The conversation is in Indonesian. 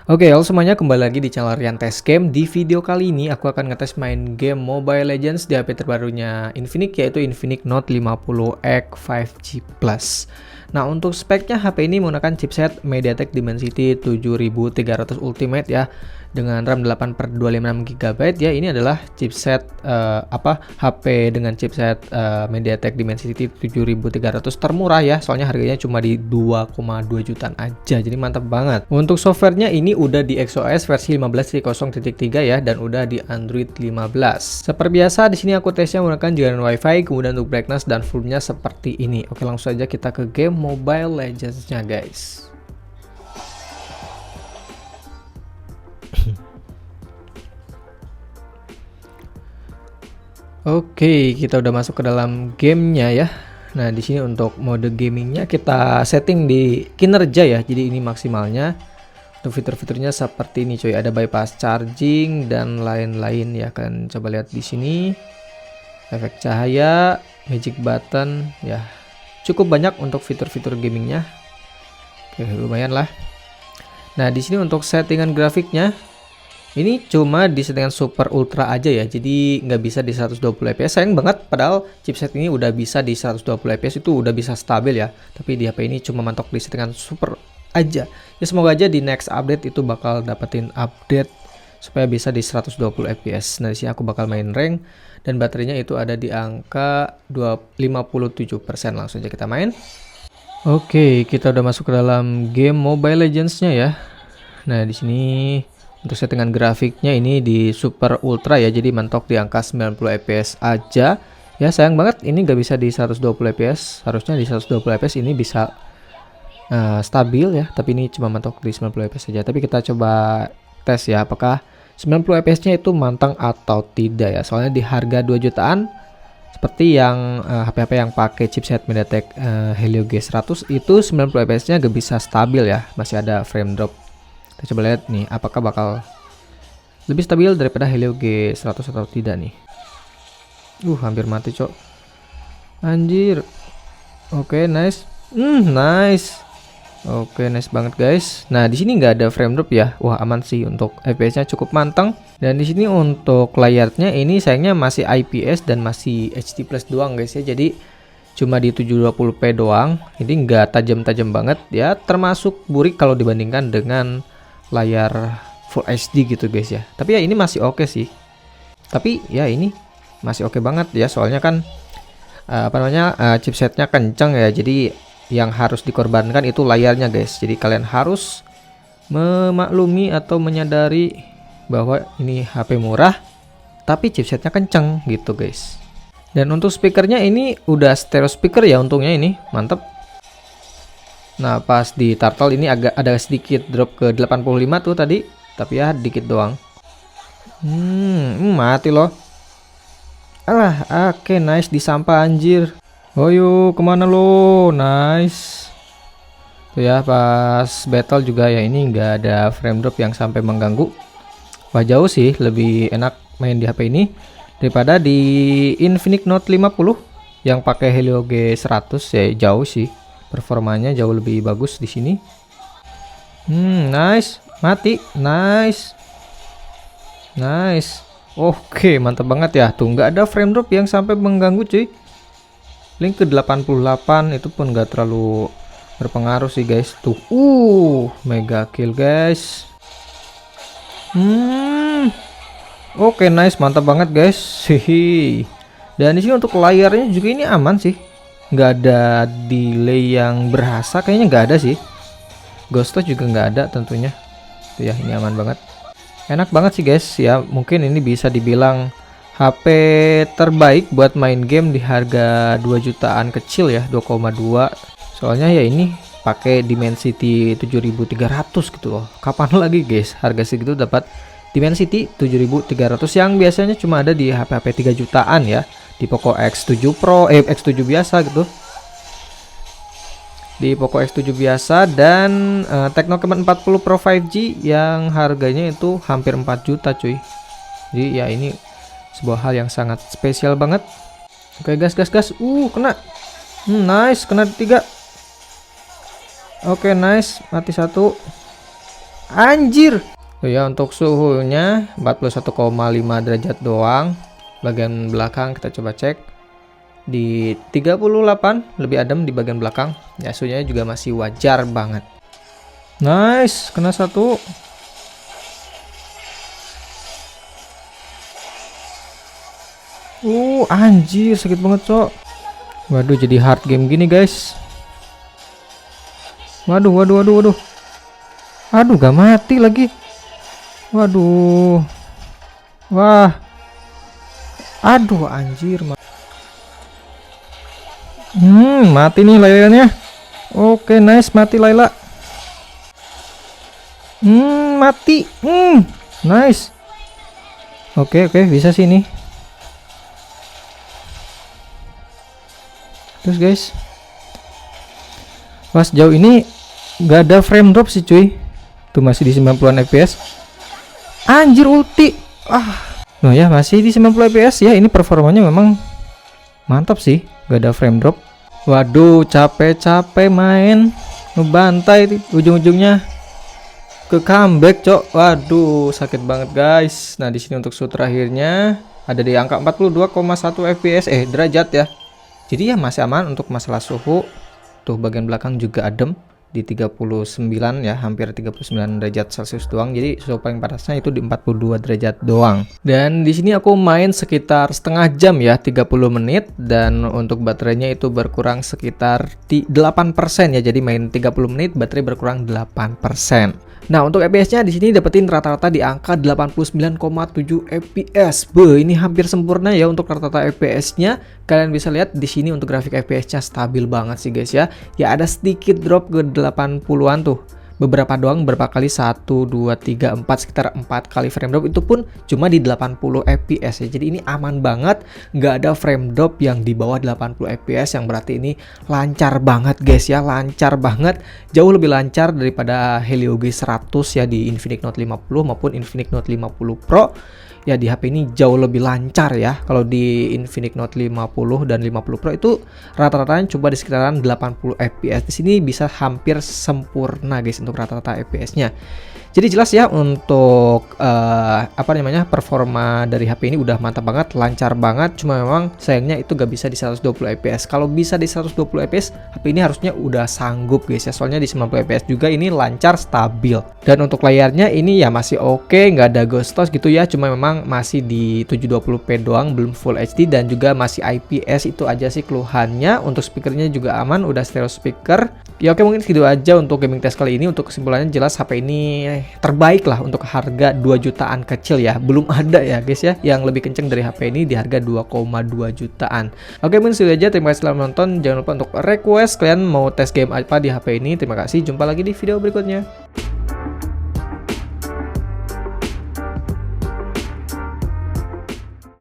Oke, halo semuanya, kembali lagi di channel Rian Test Game. Di video kali ini aku akan ngetes main game Mobile Legends di HP terbarunya Infinix, yaitu Infinix Note 50X 5G Plus. Nah, untuk speknya HP ini menggunakan chipset MediaTek Dimensity 7300 Ultimate ya, dengan RAM 8/256 GB ya. Ini adalah chipset HP dengan chipset MediaTek Dimensity 7300 termurah ya, soalnya harganya cuma di 2,2 jutaan aja. Jadi mantap banget. Untuk softwarenya ini udah di XOS versi 15.0.3 ya, dan udah di Android 15. Seperti biasa di sini aku tesnya menggunakan jaringan WiFi, kemudian untuk brightness dan volume-nya seperti ini. Oke, langsung aja kita ke game Mobile Legends-nya guys. Oke, kita udah masuk ke dalam gamenya ya. Nah, di sini untuk mode gamingnya kita setting di kinerja ya. Jadi ini maksimalnya. Untuk fitur-fiturnya seperti ini coy. Ada bypass charging dan lain-lain ya. Kalian coba lihat di sini. Efek cahaya, magic button ya. Cukup banyak untuk fitur-fitur gamingnya. Oke, lumayan lah. Nah, di sini untuk settingan grafiknya ini cuma di settingan super ultra aja ya, jadi nggak bisa di 120 fps. Sayang banget, padahal chipset ini udah bisa di 120 fps, itu udah bisa stabil ya. Tapi di HP ini cuma mentok di settingan super aja. Ya semoga aja di next update itu bakal dapetin update supaya bisa di 120 fps. Nah, di sini aku bakal main rank dan baterainya itu ada di angka 57%. Langsung aja kita main. Oke, kita udah masuk ke dalam game Mobile Legends-nya ya. Nah, di sini untuk settingan grafiknya ini di super ultra ya, jadi mentok di angka 90 fps aja. Ya sayang banget ini nggak bisa di 120 fps, harusnya di 120 fps ini bisa stabil ya, tapi ini cuma mentok di 90 fps saja. Tapi kita coba tes ya, apakah 90 fps nya itu mantap atau tidak ya, soalnya di harga 2 jutaan seperti yang HP-HP yang pakai chipset MediaTek Helio G100 itu 90 fps nya nggak bisa stabil ya, masih ada frame drop. Kita coba lihat nih, apakah bakal lebih stabil daripada Helio G100 atau tidak nih. Hampir mati, cok. Anjir. Oke, nice. Nice. Oke, nice banget, guys. Nah, di sini nggak ada frame drop ya. Wah, aman sih, untuk FPS-nya cukup manteng. Dan di sini untuk layarnya ini sayangnya masih IPS dan masih HD plus doang, guys ya. Jadi cuma di 720p doang. Ini nggak tajam-tajam banget ya, termasuk burik kalau dibandingkan dengan layar Full HD gitu guys ya. Tapi ya ini masih oke sih. Tapi ya ini masih oke banget ya, soalnya kan chipsetnya kenceng ya. Jadi yang harus dikorbankan itu layarnya guys. Jadi kalian harus memaklumi atau menyadari bahwa ini HP murah tapi chipsetnya kenceng gitu guys. Dan untuk speakernya ini udah stereo speaker ya, untungnya ini mantep. Nah, pas di turtle ini agak ada sedikit drop ke 85 tuh tadi, tapi ya dikit doang. Mati loh. Alah, oke, nice, di sampah anjir. Oh yuk, kemana lo? Nice. Tuh ya, pas battle juga ya ini nggak ada frame drop yang sampai mengganggu. Wah, jauh sih lebih enak main di HP ini daripada di Infinix Note 50 yang pakai Helio G100 ya, jauh sih. Performanya jauh lebih bagus di sini. Nice, mati, nice, nice. Oke, mantap banget ya. Tuh nggak ada frame drop yang sampai mengganggu cuy. Link ke 88 itu pun nggak terlalu berpengaruh sih guys. Tuh, mega kill guys. Oke, nice, mantap banget guys. Hihi. Dan di sini untuk layarnya juga ini aman sih. Nggak ada delay yang berasa, kayaknya nggak ada sih. Ghost touch juga nggak ada tentunya. Tuh ya, ini aman banget. Enak banget sih guys ya. Mungkin ini bisa dibilang HP terbaik buat main game di harga 2 jutaan kecil ya, 2,2. Soalnya ya ini pakai Dimensity 7300 gitu loh. Kapan lagi guys harga segitu dapat Dimensity 7300 yang biasanya cuma ada di HP-HP 3 jutaan ya. Di Poco X7 Pro, X7 biasa gitu. Di Poco X7 biasa dan Tecno Camon 40 Pro 5G yang harganya itu hampir 4 juta cuy. Jadi ya ini sebuah hal yang sangat spesial banget. Oke, gas. Kena. Nice, kena 3. Oke, nice, mati 1. Anjir. Tuh ya, untuk suhunya 41,5 derajat doang. Bagian belakang kita coba cek di 38, lebih adem di bagian belakang. Ya, suhunya juga masih wajar banget. Nice, kena satu. Anjir, sakit banget, Cok. Waduh, jadi hard game gini, guys. Waduh. Aduh, gak mati lagi. Waduh. Wah. Aduh, anjir. Mati nih Lailanya. Oke, nice, mati Laila. Mati. Nice. Oke, bisa sih nih. Terus guys, pas jauh ini gak ada frame drop sih cuy. Tuh masih di 90-an fps. Anjir, ulti. Nah ya, masih di 90 fps ya. Ini performanya memang mantap sih, gak ada frame drop. Waduh, capek-capek main, ngebantai ujung-ujungnya ke comeback, Cok. Waduh, sakit banget guys. Nah, di sini untuk shoot terakhirnya ada di angka 42,1 fps derajat ya. Jadi ya masih aman untuk masalah suhu. Tuh bagian belakang juga adem di 39 ya, hampir 39 derajat Celcius doang. Jadi suhu paling panasnya itu di 42 derajat doang. Dan di sini aku main sekitar setengah jam ya, 30 menit, dan untuk baterainya itu berkurang sekitar di 8% ya. Jadi main 30 menit baterai berkurang 8%. Nah, untuk FPS-nya di sini dapetin rata-rata di angka 89,7 FPS. Ini hampir sempurna ya untuk rata-rata FPS-nya. Kalian bisa lihat di sini untuk grafik FPS-nya stabil banget sih guys ya. Ya ada sedikit drop ke 80-an tuh. Beberapa doang, berapa kali 1 2 3 4 sekitar 4 kali frame drop, itu pun cuma di 80 fps ya. Jadi ini aman banget, nggak ada frame drop yang di bawah 80 fps, yang berarti ini lancar banget guys ya, lancar banget, jauh lebih lancar daripada Helio G100 ya di Infinix Note 50 maupun Infinix Note 50 Pro. Ya di HP ini jauh lebih lancar ya. Kalau di Infinix Note 50 dan 50 Pro itu rata-ratanya coba di sekitaran 80 fps. Di sini bisa hampir sempurna guys untuk rata-rata fps-nya. Jadi jelas ya untuk performa dari HP ini udah mantap banget, lancar banget. Cuma memang sayangnya itu gak bisa di 120 fps. Kalau bisa di 120 fps, HP ini harusnya udah sanggup guys ya. Soalnya di 90 fps juga ini lancar, stabil. Dan untuk layarnya ini ya masih oke, nggak ada ghost touch gitu ya. Cuma memang masih di 720p doang, belum Full HD, dan juga masih IPS. Itu aja sih keluhannya. Untuk speakernya juga aman, udah stereo speaker. Ya oke, mungkin segitu aja untuk gaming test kali ini. Untuk kesimpulannya jelas HP ini terbaik lah untuk harga 2 jutaan kecil ya. Belum ada ya guys ya yang lebih kenceng dari HP ini di harga 2,2 jutaan. Oke, mungkin segitu aja. Terima kasih telah menonton. Jangan lupa untuk request kalian mau tes game apa di HP ini. Terima kasih. Jumpa lagi di video berikutnya.